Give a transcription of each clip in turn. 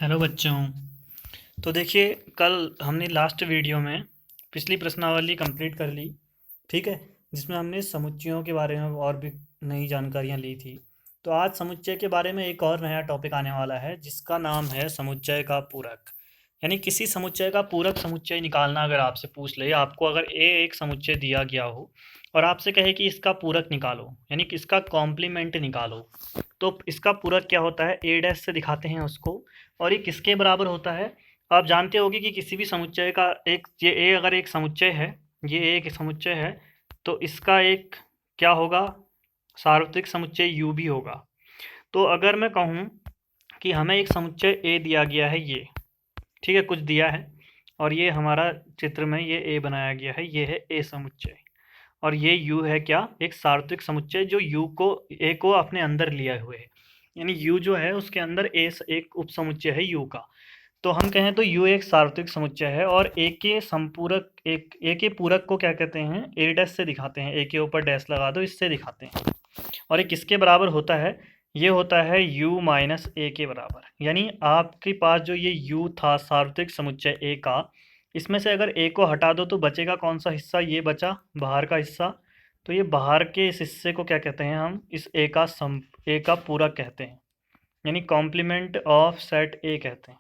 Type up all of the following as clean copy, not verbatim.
Hello बच्चों। तो देखिए, कल हमने लास्ट वीडियो में पिछली प्रश्नावली कंप्लीट कर ली। ठीक है, जिसमें हमने समुच्चयों के बारे में और भी नई जानकारियां ली थी। तो आज समुच्चय के बारे में एक और नया टॉपिक आने वाला है, जिसका नाम है समुच्चय का पूरक। यानी किसी समुच्चय का पूरक समुच्चय निकालना। अगर आपसे पूछ ले, आपको अगर ए एक समुच्चय दिया गया हो और आपसे कहे कि इसका पूरक निकालो, यानी कि इसका कॉम्प्लीमेंट निकालो, तो इसका पूरक क्या होता है? ए डैश से दिखाते हैं उसको। और ये किसके बराबर होता है? आप जानते होंगे कि किसी भी समुच्चय का एक, ये ए अगर एक समुच्चय है, ये ए एक समुच्चय है, तो इसका एक क्या होगा? सार्वत्रिक समुच्चय यू भी होगा। तो अगर मैं कहूँ कि हमें एक समुच्चय ए दिया गया है, ये ठीक है, कुछ दिया है, और ये हमारा चित्र में ये ए बनाया गया है, ये है ए समुच्चय। और ये यू है क्या? एक सार्वत्रिक समुच्चय जो यू को, ए को अपने अंदर लिए हुए है। यानी यू जो है उसके अंदर ए एक उप समुच्चय है यू का। तो हम कहें तो यू एक सार्वत्रिक समुच्चय है, और ए के संपूरक, एक ए के पूरक को क्या कहते हैं? ए डैश से दिखाते हैं। ए के ऊपर डैश लगा दो, इससे दिखाते हैं। और ये किसके बराबर होता है? ये होता है u माइनस ए के बराबर। यानी आपके पास जो ये u था सार्वत्रिक समुच्चय ए का, इसमें से अगर ए को हटा दो तो बचेगा कौन सा हिस्सा? ये बचा बाहर का हिस्सा। तो ये बाहर के इस हिस्से को क्या कहते हैं? हम इस ए का पूरक कहते हैं, यानी कॉम्प्लीमेंट ऑफ सेट ए कहते हैं।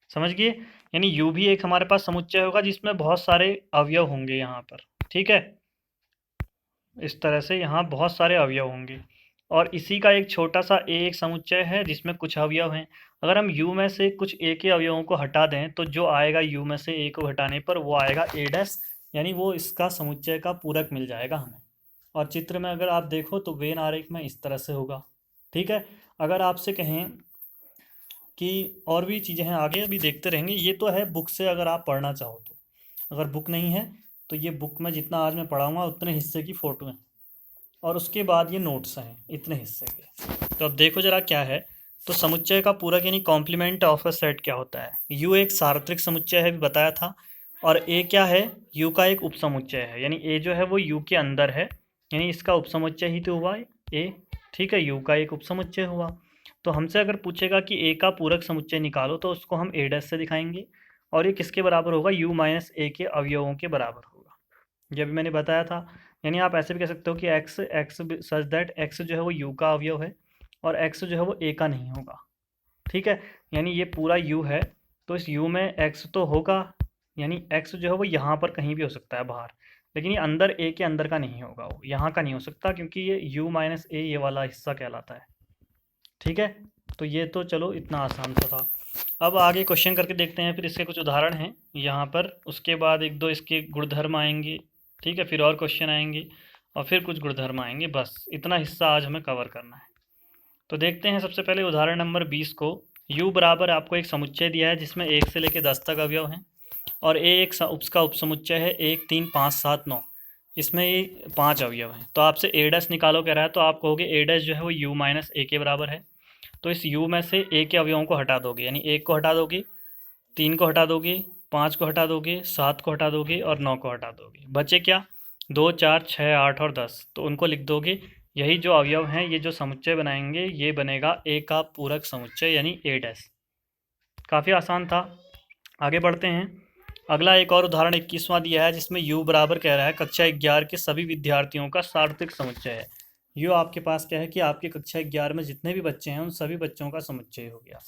समझ गए? यानी u भी एक हमारे पास समुच्चय होगा जिसमें बहुत सारे अवयव होंगे यहाँ पर। ठीक है, इस तरह से यहाँ बहुत सारे अवयव होंगे, और इसी का एक छोटा सा ए एक समुच्चय है जिसमें कुछ अवयव हैं। अगर हम u में से कुछ ए के अवयवों को हटा दें तो जो आएगा u में से ए को हटाने पर वो आएगा ए डैश, यानी वो इसका समुच्चय का पूरक मिल जाएगा हमें। और चित्र में अगर आप देखो तो वेन आरेख में इस तरह से होगा। ठीक है, अगर आपसे कहें कि और भी चीज़ें हैं, आगे अभी देखते रहेंगे। ये तो है बुक से अगर आप पढ़ना चाहो तो। अगर बुक नहीं है तो ये बुक में जितना आज मैं पढ़ाऊँगा उतने हिस्से की फ़ोटो हैं, और उसके बाद ये नोट्स हैं इतने हिस्से के। तो अब देखो जरा क्या है। तो समुच्चय का पूरक यानी कॉम्प्लीमेंट ऑफ अ सेट क्या होता है? यू एक सार्वत्रिक समुच्चय है, भी बताया था। और ए क्या है? यू का एक उपसमुच्चय है, यानी ए जो है वो यू के अंदर है, यानी इसका उपसमुच्चय ही तो हुआ ए। ठीक है, यू का एक उपसमुच्चय हुआ। तो हमसे अगर पूछेगा कि ए का पूरक समुच्चय निकालो, तो उसको हम ए डैश से दिखाएंगे। और ये किसके बराबर होगा? यू माइनस ए के अवयवों के बराबर होगा। ये भी मैंने बताया था। यानी आप ऐसे भी कह सकते हो कि x x such that x जो है वो यू का अवयव है, और एक्स जो है वो ए का नहीं होगा। ठीक है, यानी ये पूरा यू है, तो इस यू में एक्स तो होगा, यानी एक्स जो है वो यहाँ पर कहीं भी हो सकता है बाहर, लेकिन ये अंदर ए के अंदर का नहीं होगा, वो यहाँ का नहीं हो सकता, क्योंकि ये यू माइनस ए ये वाला हिस्सा कहलाता है। ठीक है, तो ये तो चलो इतना आसान सा था। अब आगे क्वेश्चन करके देखते हैं, फिर इसके कुछ उदाहरण हैं यहाँ पर, उसके बाद एक दो इसके गुणधर्म आएंगे। ठीक है, फिर और क्वेश्चन आएंगे, और फिर कुछ गुणधर्म आएंगे। बस इतना हिस्सा आज हमें कवर करना है। तो देखते हैं सबसे पहले उदाहरण नंबर 20 को। u बराबर आपको एक समुच्चय दिया है जिसमें 1 से लेकर 10 तक अवयव हैं, और ए एक उसका उपसमुच्चय है 1 3 5 7 9। इसमें ये 5 अवयव हैं। तो आपसे ए डैश निकालो कह रहा है, तो आप कहोगे ए डैश जो है वो u माइनस ए के बराबर है। तो इस u में से ए के अवयवों को हटा दोगे, यानी 1 को हटा दोगे, 3 को हटा दोगे, 5 को हटा दोगे, 7 को हटा दोगे, और 9 को हटा दोगे। बचे क्या? 2 4 6 8 और 10। तो उनको लिख दोगे। यही जो अवयव हैं, ये जो समुच्चय बनाएंगे, ये बनेगा ए का पूरक समुच्चय, यानी ए डैश। काफ़ी आसान था। आगे बढ़ते हैं। अगला एक और उदाहरण 21वां दिया है, जिसमें u बराबर कह रहा है कक्षा 11 के सभी विद्यार्थियों का सार्वत्रिक समुच्चय है। u आपके पास क्या है कि आपकी कक्षा 11 में जितने भी बच्चे हैं उन सभी बच्चों का समुच्चय हो गया।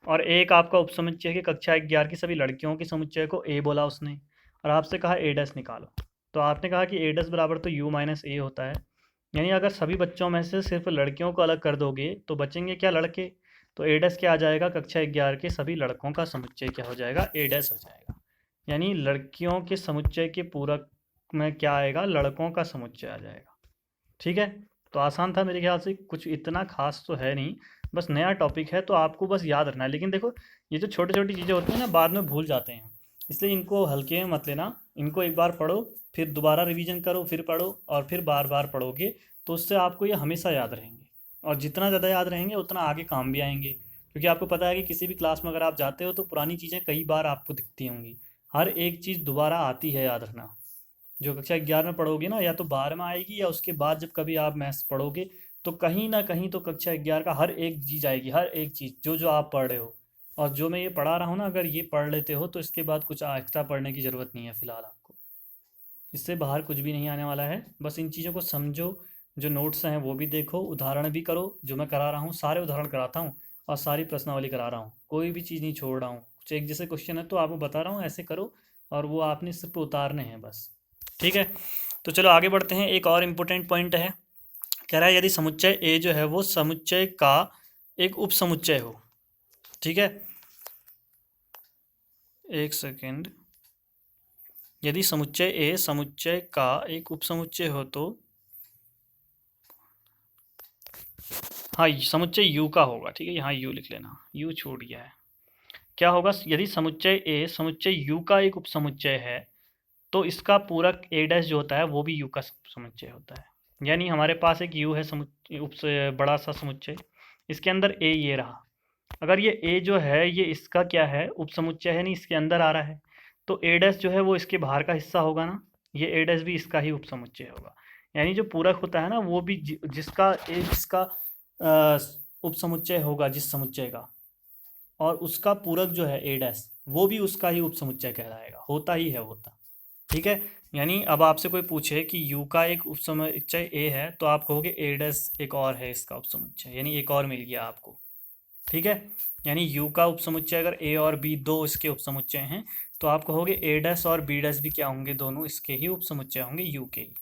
और एक आपका उपसमुच्चय है कि कक्षा 11 की सभी लड़कियों के समुच्चय को a बोला उसने, और आपसे कहा a डैश निकालो। तो आपने कहा कि a डैश बराबर तो u माइनस ए होता है, यानी अगर सभी बच्चों में से सिर्फ लड़कियों को अलग कर दोगे तो बचेंगे क्या? लड़के। तो ए डैश क्या आ जाएगा? कक्षा 11 के सभी लड़कों का समुच्चय क्या हो जाएगा? ए डैश हो जाएगा। यानी लड़कियों के समुच्चय के पूरक में क्या आएगा? लड़कों का समुच्चय आ जाएगा। ठीक है, तो आसान था मेरे ख्याल से, कुछ इतना खास तो है नहीं, बस नया टॉपिक है तो आपको बस याद रखना है। लेकिन देखो, ये जो छोटी छोटी चीज़ें होती हैं ना, बाद में भूल जाते हैं, इसलिए इनको हल्के में मत लेना। इनको एक बार पढ़ो, फिर दोबारा रिवीजन करो, फिर पढ़ो, और फिर बार बार पढ़ोगे, तो उससे आपको ये हमेशा याद रहेंगे। और जितना ज़्यादा याद रहेंगे उतना आगे काम भी आएंगे, क्योंकि आपको पता है कि किसी भी क्लास में अगर आप जाते हो तो पुरानी चीज़ें कई बार आपको दिखती होंगी। हर एक चीज़ दोबारा आती है, याद रखना। जो कक्षा 11 में पढ़ोगे ना, या तो 12 में आएगी, या उसके बाद जब कभी आप मैथ्स पढ़ोगे, तो कहीं ना कहीं तो कक्षा 11 का हर एक चीज़ आएगी, हर एक चीज़ जो जो आप पढ़ रहे हो। और जो मैं ये पढ़ा रहा हूँ ना, अगर ये पढ़ लेते हो तो इसके बाद कुछ एक्स्ट्रा पढ़ने की ज़रूरत नहीं है फ़िलहाल आपको। इससे बाहर कुछ भी नहीं आने वाला है। बस इन चीज़ों को समझो, जो नोट्स हैं वो भी देखो, उदाहरण भी करो। जो मैं करा रहा हूँ सारे उदाहरण कराता हूँ और सारी प्रश्नावली करा रहा हूँ, कोई भी चीज़ नहीं छोड़ रहा हूँ। कुछ एक जैसे क्वेश्चन है तो आपको बता रहा हूँ ऐसे करो, और वो आपने सिर्फ उतारने हैं बस। ठीक है, तो चलो आगे बढ़ते हैं। एक और इम्पोर्टेंट पॉइंट है, कह रहा है यदि समुच्चय ए जो है वो समुच्चय का एक उप समुच्चय हो। ठीक है, एक सेकेंड। यदि समुच्चय ए समुच्चय का एक उप समुच्चय हो तो, हाँ समुच्चय यू का होगा। ठीक है, यहाँ यू लिख लेना, यू छूट गया है। क्या होगा, यदि समुच्चय ए समुच्चय यू का एक उप समुच्चय है तो इसका पूरक ए डैश जो होता है वो भी यू का समुच्चय होता है। यानी हमारे पास एक यू है समुच्चय, उप से बड़ा सा समुच्चय, इसके अंदर ए ये रहा। अगर ये ए जो है ये इसका क्या है, उप समुच्चय है, नहीं इसके अंदर आ रहा है, तो ए डैश जो है वो इसके बाहर का हिस्सा होगा ना, ये ए डैश भी इसका ही उप समुच्चय होगा। यानी जो पूरक होता है ना वो भी जिसका ए जिसका उप समुच्चय होगा जिस समुच्चय का, और उसका पूरक जो है ए डैश वो भी उसका ही उप समुच्चय कहलाएगा, होता ही है होता। ठीक है, यानी अब आपसे कोई पूछे कि यू का एक उप समुच्चय ए है तो आप कहोगे ए डैश एक और है इसका उप समुच्चय, यानी एक और मिल गया आपको। ठीक है, यानी यू का उपसमुच्चय अगर ए और बी दो इसके उपसमुच्चय हैं तो आप कहोगे ए डैश और बी डैश भी क्या होंगे, दोनों इसके ही उपसमुच्चय होंगे, यू के ही।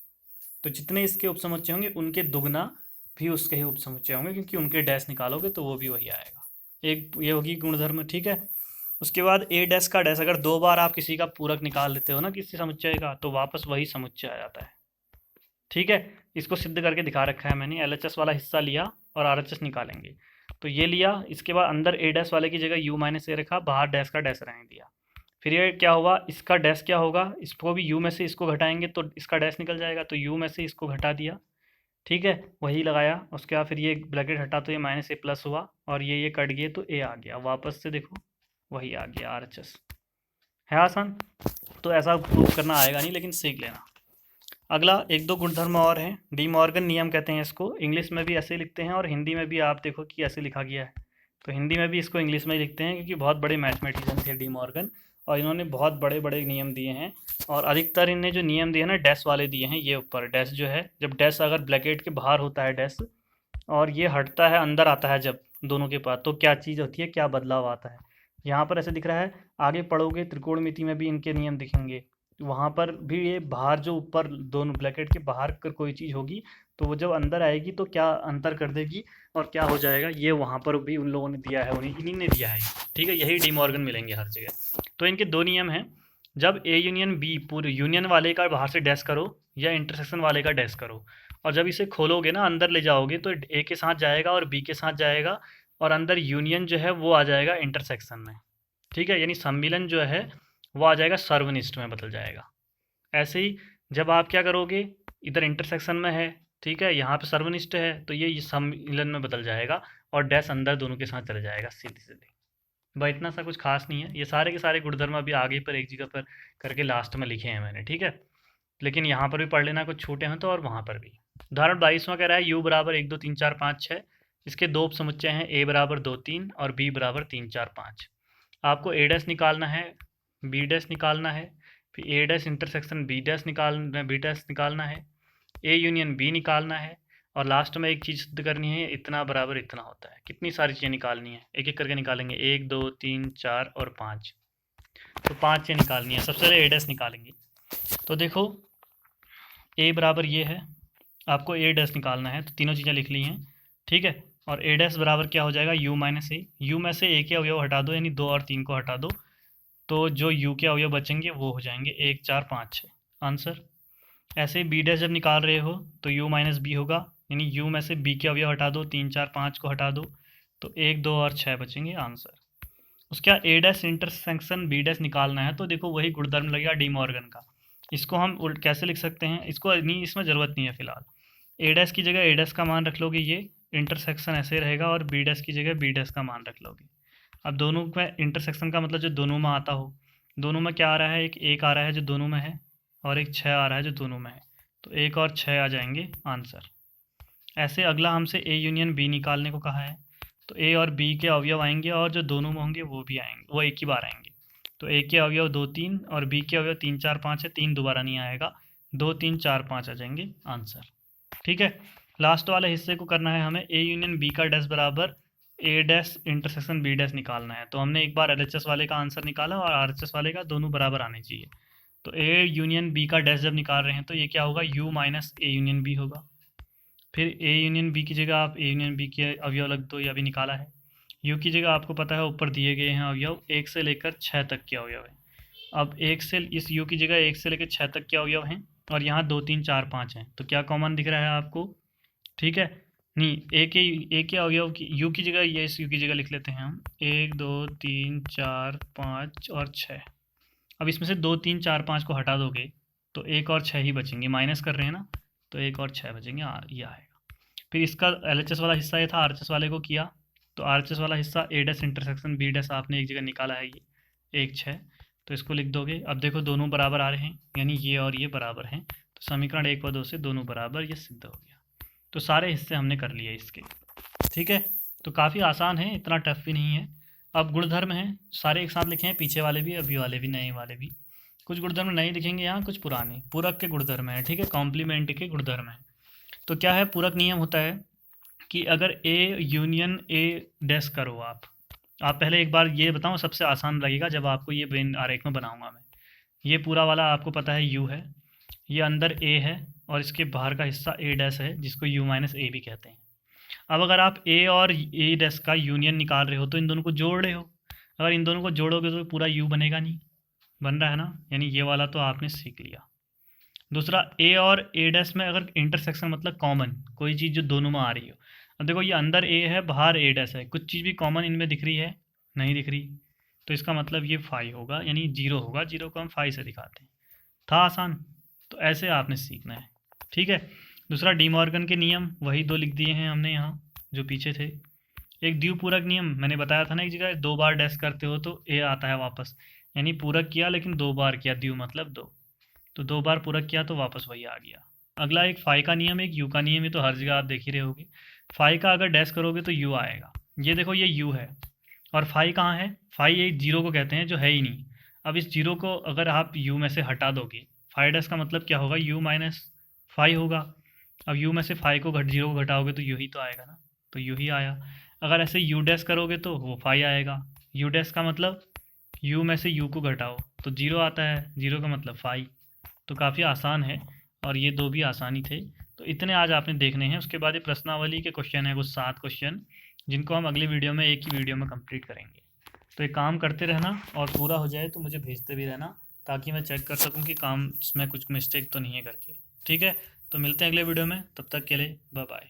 तो जितने इसके उपसमुच्चय होंगे उनके दुगना भी उसके ही उपसमुच्चय होंगे, क्योंकि उनके डैश निकालोगे तो वो भी वही आएगा। एक ये होगी गुणधर्म। ठीक है, उसके बाद ए डैश का डैश, अगर दो बार आप किसी का पूरक निकाल लेते हो ना किसी समुच्चय का, तो वापस वही समुच्चय आ जाता है। ठीक है, इसको सिद्ध करके दिखा रखा है मैंने। एलएचएस वाला हिस्सा लिया और आरएचएस निकालेंगे, तो ये लिया, इसके बाद अंदर ए डैश वाले की जगह यू माइनस ए रखा, बाहर डैश का डैश रहने दिया। फिर ये क्या हुआ, इसका डैश क्या होगा, इसको भी यू में से इसको घटाएंगे तो इसका डैश निकल जाएगा, तो यू में से इसको घटा दिया। ठीक है, वही लगाया। उसके बाद फिर ये ब्रैकेट हटा तो ये माइनस ए प्लस हुआ, और ये कट गए तो ए आ गया, वापस से देखो वही आ गया आरएचएस। है आसान, तो ऐसा प्रूव करना आएगा नहीं लेकिन सीख लेना। अगला एक दो गुणधर्म और हैं, डी मॉर्गन नियम कहते हैं इसको। इंग्लिश में भी ऐसे लिखते हैं और हिंदी में भी आप देखो कि ऐसे लिखा गया है, तो हिंदी में भी इसको इंग्लिश में ही लिखते हैं, क्योंकि बहुत बड़े मैथमेटिशियन थे डी मॉर्गन, और इन्होंने बहुत बड़े बड़े नियम दिए हैं। और अधिकतर इन्हें जो नियम दिए हैं ना डैश वाले दिए हैं। ये ऊपर डैश जो है, जब डैश अगर ब्रैकेट के बाहर होता है डैश, और ये हटता है अंदर आता है जब दोनों के पास, तो क्या चीज़ होती है, क्या बदलाव आता है। यहाँ पर ऐसे दिख रहा है, आगे पढ़ोगे त्रिकोणमिति में भी इनके नियम दिखेंगे, वहाँ पर भी ये बाहर जो ऊपर दोनों ब्रैकेट के बाहर कर कोई चीज़ होगी तो वो जब अंदर आएगी तो क्या अंतर कर देगी और क्या हो जाएगा, ये वहाँ पर भी उन लोगों ने दिया है, उन्हीं इन्हीं ने दिया है। ठीक है, यही डी मॉर्गन मिलेंगे हर जगह। तो इनके दो नियम हैं, जब ए यूनियन बी, पूरे यूनियन वाले का बाहर से डैश करो या इंटरसेक्शन वाले का डैश करो, और जब इसे खोलोगे ना अंदर ले जाओगे तो ए के साथ जाएगा और बी के साथ जाएगा, और अंदर यूनियन जो है वो आ जाएगा इंटरसेक्शन में। ठीक है, यानी सम्मिलन जो है वो आ जाएगा सर्वनिष्ठ में बदल जाएगा। ऐसे ही जब आप क्या करोगे, इधर इंटरसेक्शन में है, ठीक है, यहाँ पे सर्वनिष्ठ है, तो ये सम्मिलन में बदल जाएगा और डैश अंदर दोनों के साथ चला जाएगा सीधी सीधी। भाई इतना सा कुछ खास नहीं है, ये सारे के सारे गुणधर्म अभी आगे पर एक जगह पर करके लास्ट में लिखे हैं मैंने। ठीक है, लेकिन यहाँ पर भी पढ़ लेना, कुछ छूटे हैं तो, और वहाँ पर भी। उदाहरण 22वां कह रहा है यू बराबर 1 2 3 4 5 6, इसके दो उपसमुच्चय हैं ए बराबर 2 3 और बी बराबर 3 4 5। आपको ए डैश निकालना है, बी डैश निकालना है, फिर ए डैश इंटरसेक्शन बी डैश निकालना है, ए यूनियन बी निकालना है, और लास्ट में एक चीज़ सिद्ध करनी है, इतना बराबर इतना होता है। कितनी सारी चीज़ें निकालनी है, एक एक करके निकालेंगे, 1 2 3 4 और 5, तो 5 चीज़ें निकालनी है। सबसे पहले ए डैश निकालेंगे, तो देखो ए बराबर ये है, आपको ए डैश निकालना है, तो तीनों चीज़ें लिख ली हैं। ठीक है, और ए डैश बराबर क्या हो जाएगा, यू माइनस ए, यू में से ए के अवयव हटा दो, यानी 2 और 3 को हटा दो, तो जो यू के अवयव बचेंगे वो हो जाएंगे 1 4 5 6, आंसर। ऐसे ही बी डैश जब निकाल रहे हो तो यू माइनस बी होगा, यानी यू में से बी के अवयव हटा दो, 3 4 5 को हटा दो, तो 1 2 और 6 बचेंगे, आंसर। उसके बाद ए डैश इंटरसेक्शन बी डैश निकालना है, तो देखो वही गुणधर्म लगेगा डी मॉर्गन का। इसको हम उल्ट कैसे लिख सकते हैं, इसको नहीं, इसमें ज़रूरत नहीं है फिलहाल। ए डैश की जगह ए डैश का मान रख लोगे, ये इंटरसेक्शन ऐसे रहेगा, और बी डैश की जगह बी डैश का मान रख लोगे। अब दोनों में इंटरसेक्शन का मतलब जो दोनों में आता हो, दोनों में क्या आ रहा है, एक आ रहा है जो दोनों में है, और एक 6 आ रहा है जो दोनों में है, तो 1 और 6 आ जाएंगे, आंसर। ऐसे अगला हमसे ए यूनियन बी निकालने को कहा है, तो ए और बी के अवयव आएंगे और जो दोनों में होंगे वो भी आएंगे, वो एक ही बार आएंगे। तो ए के अवयव 2 3 और बी के अवयव 3 4 5 है, 3 दोबारा नहीं आएगा, 2 3 4 5 आ जाएंगे आंसर। ठीक है, लास्ट वाले हिस्से को करना है हमें ए यूनियन बी का डैश बराबर ए डैश इंटरसेक्शन बी डैश निकालना है। तो हमने एक बार एलएचएस वाले का आंसर निकाला और आरएचएस वाले का, दोनों बराबर आने चाहिए। तो ए यूनियन बी का डैश जब निकाल रहे हैं तो ये क्या होगा, U minus A union B होगा। फिर ए यूनियन बी की जगह आप ए यूनियन बी के अवयव लग दो, ये अभी निकाला है। यू की जगह आपको पता है ऊपर दिए गए हैं अवयव 1 से लेकर 6 तक के अवयव हैं। अब एक से इस यू की जगह 1 से लेकर 6 तक के अवयव हैं और यहाँ 2 3 4 5 हैं। तो क्या कॉमन दिख रहा है आपको? ठीक है, नहीं ए के अवयव की यू की जगह, ये इस यू की जगह लिख लेते हैं हम 1 2 3 4 5 और 6। अब इसमें से 2 3 4 5 को हटा दोगे तो 1 और 6 ही बचेंगे, माइनस कर रहे हैं ना, तो 1 और 6 बचेंगे, ये आएगा। फिर इसका एलएचएस वाला हिस्सा ये था, आरएचएस वाले को किया तो आरएचएस वाला हिस्सा ए डैश इंटरसेक्शन बी डैश आपने एक जगह निकाला है, ये 1 6, तो इसको लिख दोगे। अब देखो दोनों बराबर आ रहे हैं, यानी ये और ये बराबर हैं, तो समीकरण 1 व 2 से दोनों बराबर, ये सिद्ध हो गया। तो सारे हिस्से हमने कर लिए इसके। ठीक है, तो काफ़ी आसान है, इतना टफ भी नहीं है। अब गुणधर्म है, सारे एक साथ लिखे हैं, पीछे वाले भी, अभी वाले भी, नए वाले भी। कुछ गुणधर्म नहीं लिखेंगे यहाँ, कुछ पुराने पूरक के गुणधर्म है। ठीक है, कॉम्प्लीमेंट के गुणधर्म है। तो क्या है, पूरक नियम होता है कि अगर ए यूनियन ए डैश करो आप पहले एक बार ये बताऊँ, सबसे आसान लगेगा जब आपको ये ब्रेन आरेख में बनाऊंगा मैं। ये पूरा वाला आपको पता है यू है, ये अंदर ए है और इसके बाहर का हिस्सा ए डैश है, जिसको यू माइनस ए भी कहते हैं। अब अगर आप ए और ए डैश का यूनियन निकाल रहे हो तो इन दोनों को जोड़ रहे हो। अगर इन दोनों को जोड़ोगे तो पूरा यू बनेगा नहीं, बन रहा है ना, यानी ये वाला तो आपने सीख लिया। दूसरा, ए और ए डैश में अगर इंटरसेक्शन मतलब कॉमन कोई चीज़ जो दोनों में आ रही हो। अब देखो ये अंदर ए है, बाहर ए डैश है, कुछ चीज़ भी कॉमन इनमें दिख रही है? नहीं दिख रही, तो इसका मतलब ये 5 होगा, यानी 0 होगा। 0 को हम 5 से दिखाते हैं। था आसान, तो ऐसे आपने सीखना है। ठीक है, दूसरा डी मॉर्गन के नियम, वही 2 लिख दिए हैं हमने यहाँ जो पीछे थे। एक द्विपूरक नियम मैंने बताया था ना, एक जगह 2 बार डैश करते हो तो ए आता है वापस, यानी पूरक किया लेकिन 2 बार किया, द्वि मतलब 2, तो 2 बार पूरक किया तो वापस वही आ गया। अगला एक फाई का नियम, एक यू का नियम है, तो हर जगह आप देख ही रहे होगे। फाई का अगर डैश करोगे तो यू आएगा, ये देखो ये यू है, और फाई कहाँ है? फाई एक जीरो को कहते हैं जो है ही नहीं। अब इस जीरो को अगर आप यू में से हटा दोगे, फाई डैश का मतलब क्या होगा, यू माइनस फाई होगा। अब यू में से फाई को जीरो को घटाओगे तो यू ही तो आएगा ना, तो यू ही आया। अगर ऐसे यू डैश करोगे तो वो फाई आएगा। यू डैश का मतलब यू में से यू को घटाओ तो जीरो आता है, जीरो का मतलब फाई। तो काफ़ी आसान है, और ये 2 भी आसानी थे। तो इतने आज आपने देखने हैं। उसके बाद ये प्रश्नावली के क्वेश्चन है कुछ 7 क्वेश्चन, जिनको हम अगले वीडियो में एक ही वीडियो में कंप्लीट करेंगे। तो एक काम करते रहना, और पूरा हो जाए तो मुझे भेजते भी रहना, ताकि मैं चेक कर सकूं कि काम में कुछ मिस्टेक तो नहीं है करके। ठीक है, तो मिलते हैं अगले वीडियो में, तब तक के लिए बाय बाय।